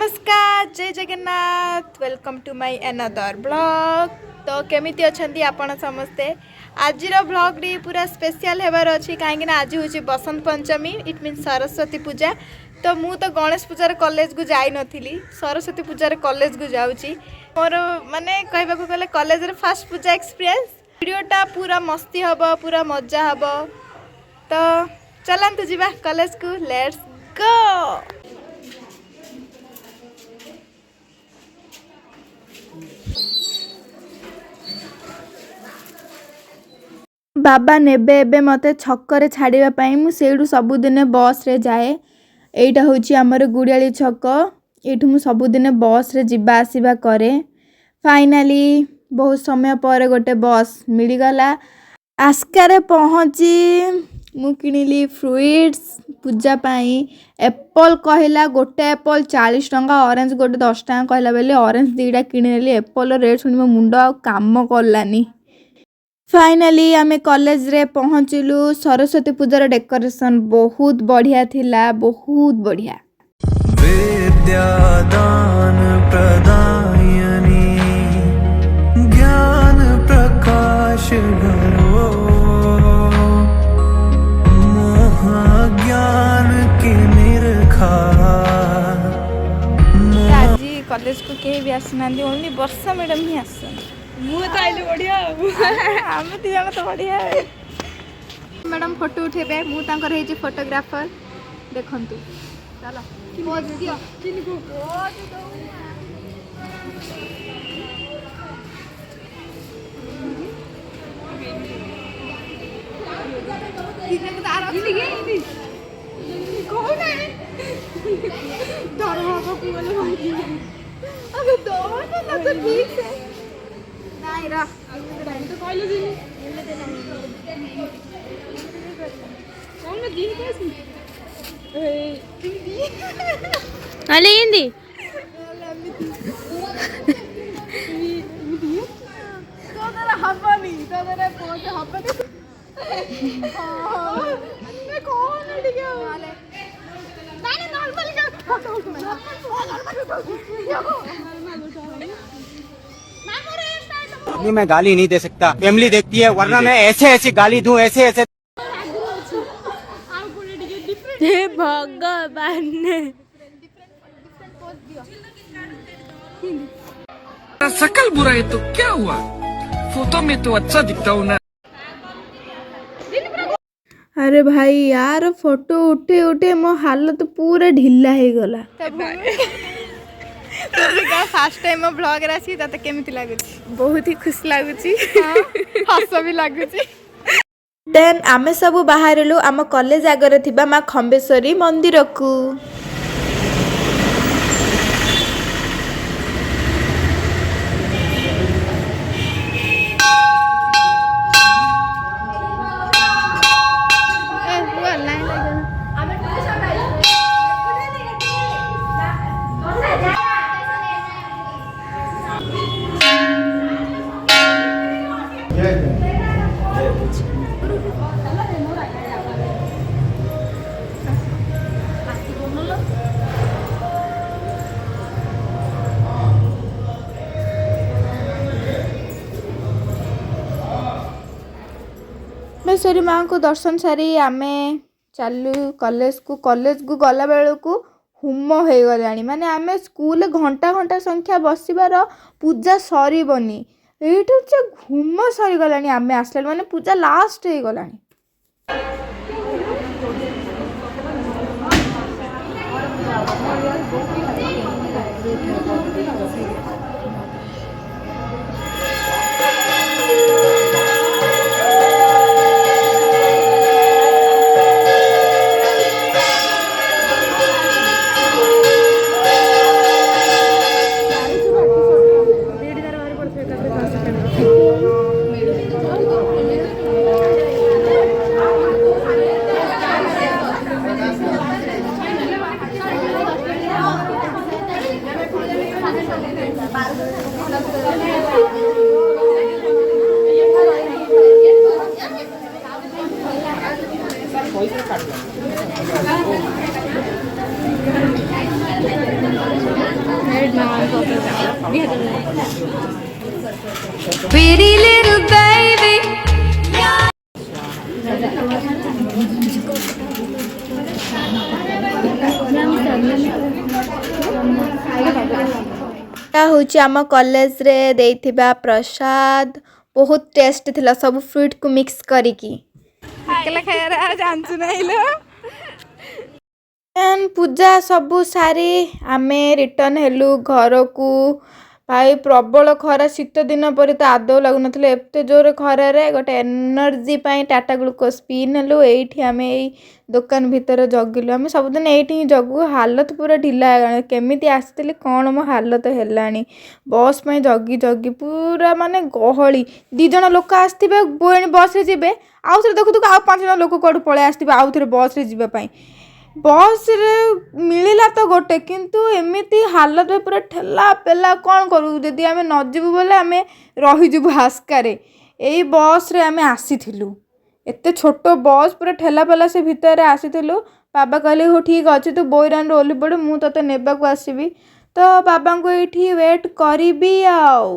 नमस्कार जय Jagannath welcome to my another blog. तो केमिति अछंती आपण समस्ते। आज ब्लॉग डी पूरा स्पेशल हेबार अच्छी कहीं आज हूँ बसंत पंचमी इट मीन सरस्वती पूजा। तो मु तो गणेश पूजार कॉलेज को जाई नथिली, सरस्वती पूजार कॉलेज को जाऊँगी। मोर माने कहबा गले कॉलेज रे फर्स्ट पूजा एक्सपीरियंस। वीडियोटा पूरा मस्ती हबो, पूरा मजा हबो। तो चलंतु जीवा कॉलेज को, लेट्स गो। बाबा नेबे एबे मते छक्कर छाड़िबा पई मु सेडू सबुदिने बस रे जाए। एटा होची हमर गुड़ियाली छक। एठू मु सबुदिने बस रे जिबा आसीबा करे। फाइनली बहुत समय पर गोटे बस मिली गला। आस्कारे पहुंची मु किनिली फ्रूट्स पूजा पाई। एप्पल कहला गोटे एप्पल 40 टंका, ऑरेंज गोटे 10 टंका कहला बेले ऑरेंज दीटा किनेली। एप्पल रेट सुनी मो मुंडो आ काम करलानी। फाइनली आमे कॉलेज रे पहुंचलु। सरस्वती पूजार डेकोरेशन बहुत बढ़िया थिला, बहुत बढ़िया। विद्यादान प्रदायनी ज्ञान प्रकाश भरो मोह ज्ञान की निरखा। आज कॉलेज को केही भी आसना, ओनली वर्षा मैडम ही आसन। मुझे तो आइले बढ़िया आम दी जन तो बढ़िया। मैडम फोटो उठेबे, मु तांकर हे जे फोटोग्राफर देखंतु। चलो पोज दियो चिनिकु पोज दो। किने को तार अछि गे कोन है डर हो को बोले होई। अबे दो ना तो ठीक है नहीं रा तो कहलो जी कौन दिन कैसी ए अले हिंदी तो तेरा हबनी तो तेरे पोज हबनी मैं कौन है ठीक है वाले नहीं नॉर्मल का फोटो नहीं, मैं गाली नहीं दे सकता, फैमिली देखती है, वरना मैं ऐसे ऐसे गाली दूं, ऐसे ऐसे। हे भगवान शकल बुरा है तो क्या हुआ, फोटो में तो अच्छा दिखता हूँ ना। अरे भाई यार फोटो उठे उठे मो हालत पूरा ढिला हो गला। फर्स्ट टाइम मो ब्लॉग रे आसी तते केमिति लागुची? बहुत ही खुश लागुची, हस भी लागुची। देन आमे सब बाहरलु आम कॉलेज आगरे थिबा मां खंबेश्वरी मंदिर को। मेश्वरी माँ को दर्शन सारी आमे चलू कॉलेज को गला बेलू हुम हो गलानी। माने आमे स्कूल घंटा घंटा संख्या बसबार पूजा सरबनी, ये घुम सरी गलानी। आमे आसला माने पूजा लास्ट हो गलानी। Pretty little baby. ଏଇଟା ହେଉଛି ଆମ କଲେଜରେ ଦେଇଥିବା ପ୍ରସାଦ ବହୁତ ଟେଷ୍ଟ ଥିଲା ସବୁ ଫ୍ରୁଟ୍କୁ ମିକ୍ସ କରିକି ପୂଜା ସବୁ ସାରି ଆମେ ରିଟର୍ନ ହେଲୁ ଘରକୁ। ଭାଇ ପ୍ରବଳ ଖରା ଶୀତ ଦିନ ପରି ତ ଆଦୌ ଲାଗୁନଥିଲା ଏତେ ଜୋରେ ଖରାରେ ଗୋଟେ ଏନର୍ଜି ପାଇଁ ଟାଟା ଗ୍ଲୁକୋଜ୍ ପିଇ ନେଲୁ। ଏଇଠି ଆମେ ଏଇ ଦୋକାନ ଭିତରେ ଜଗିଲୁ ଆମେ ସବୁଦିନ ଏଇଠି ହିଁ ଜଗୁ। ହାଲତ ପୁରା ଢିଲା ହେଇଗଲାଣି କେମିତି ଆସିଥିଲି କ'ଣ ମୋ ହାଲତ ହେଲାଣି ବସ୍ ପାଇଁ ଜଗି ଜଗି ପୁରା ମାନେ ଗହଳି 2 ଜଣ ଲୋକ ଆସିଥିବେ ବସ୍ରେ ଯିବେ ଆଉ ଥରେ ଦେଖୁଥିବୁ ଆଉ 5 ଜଣ ଲୋକ କୁଆଡ଼ୁ ପଳେଇ ଆସିଥିବେ ଆଉ ଥରେ ବସ୍ରେ ଯିବା ପାଇଁ। ବସ୍ରେ ମିଳିଲା ତ ଗୋଟେ କିନ୍ତୁ ଏମିତି ହାଲତ ପୁରା ଠେଲା ପେଲା କ'ଣ କରୁ ଯଦି ଆମେ ନ ଯିବୁ ବୋଲେ ଆମେ ରହିଯିବୁ ହାସ୍କାରେ। ଏଇ ବସ୍ରେ ଆମେ ଆସିଥିଲୁ ଏତେ ଛୋଟ ବସ୍ ପୁରା ଠେଲା ପେଲା ସେ ଭିତରେ ଆସିଥିଲୁ। ବାବା କହିଲେ ହଉ ଠିକ୍ ଅଛି ତୁ ବୋଇରାନରୁ ଓହ୍ଲି ପଡ଼ୁ ମୁଁ ତୋତେ ନେବାକୁ ଆସିବି ତ ବାବାଙ୍କୁ ଏଇଠି ୱେଟ୍ କରିବି। ଆଉ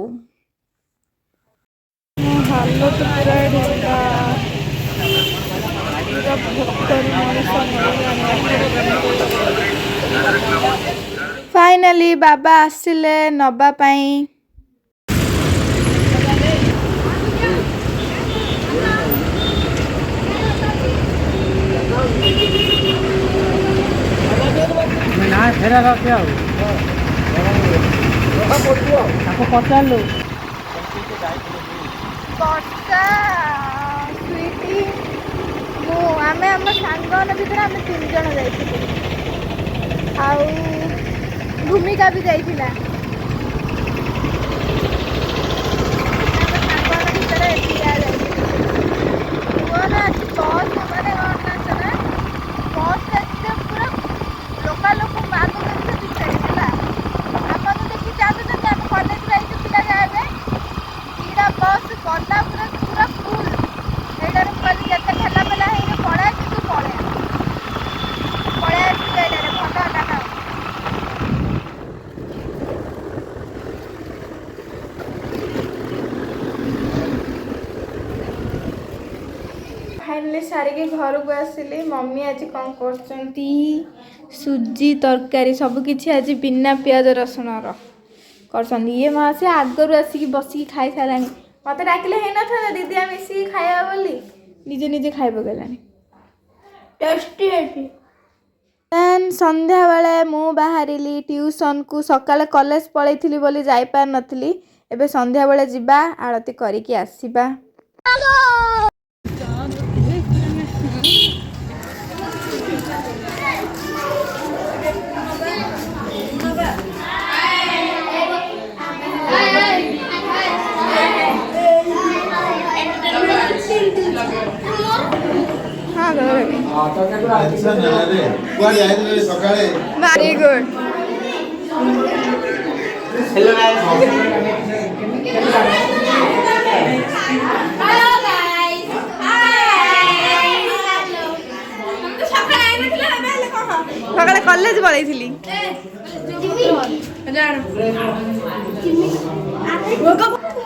ମୋ ହାଲତ ପୁରା ଢିଲା फाइनली बाबा आसिले नबा पाई। आमे आम सांग भितर आम 3 जन जाइए आउ भूमिका भी जाइला बस मैंने बस पूरा लोका लोक मान पिछाड़ी आम तो देखी चाहते आम कलेज पिला जाए पूरा बस गला पूरा पूरा फुल एटार कहली जिते ठेला पेला है पड़ा कि तू पड़ा भल फाइनली सारिके घर को आसिली। मम्मी आज कौन करचंती सुजी तरकारी सबकि आज बिना पियाज रसुण कर ये माँ से आगरू आसिक बसिक खाई सारा मत डाकिले है दीदी आम मिसिक खाया बोली निजे निजे खाई पकड़ानी टेस्टी संध्या बेले मु बाहरी ट्यूशन को सकाले कॉलेज पलैली बोली जाई पार नथली एबे संध्या बेले जिबा आरती करिकी आसीबा। वेरी गुड हेलो गाइस सकाळे कॉलेज पळैथिली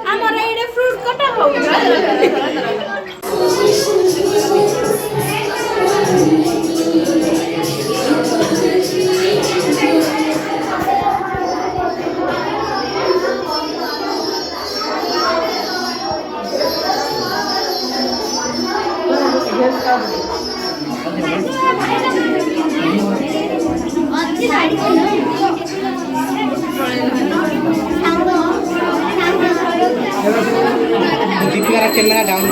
हमर एडे फ्रूट कटा हो कैमरा डाउन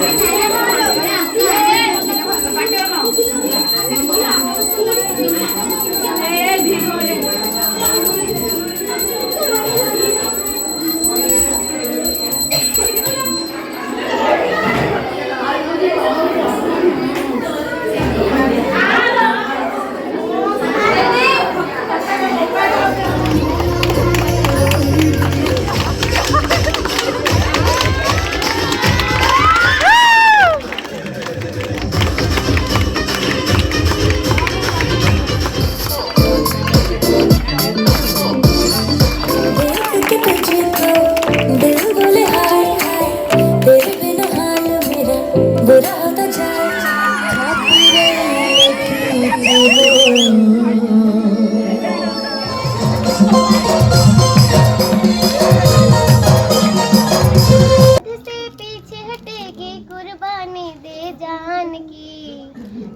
से पीछे हटेगी कुर्बानी दे जान की,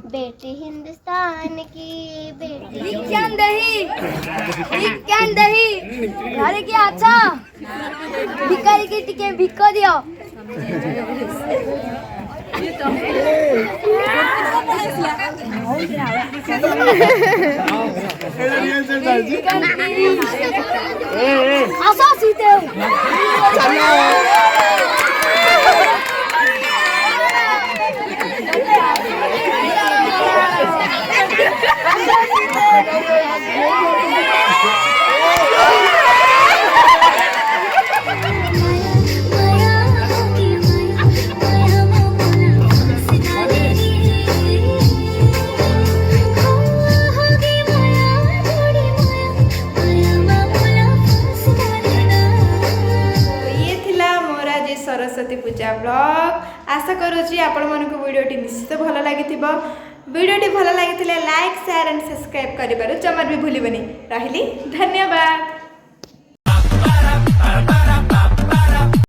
बेटी हिंदुस्तान की बेटी। दही घरे की अच्छा भिकारी की टिके भिक दियो। आशा सीते सरस्वती पूजा ब्लॉग। आशा करुँची आपण मानक वीडियोटी निश्चित भल लगी। वीडियोटी भल लगी लाइक शेयर एंड सब्सक्राइब करिबारु जमार भी भूलिबनी। रहिली धन्यवाद।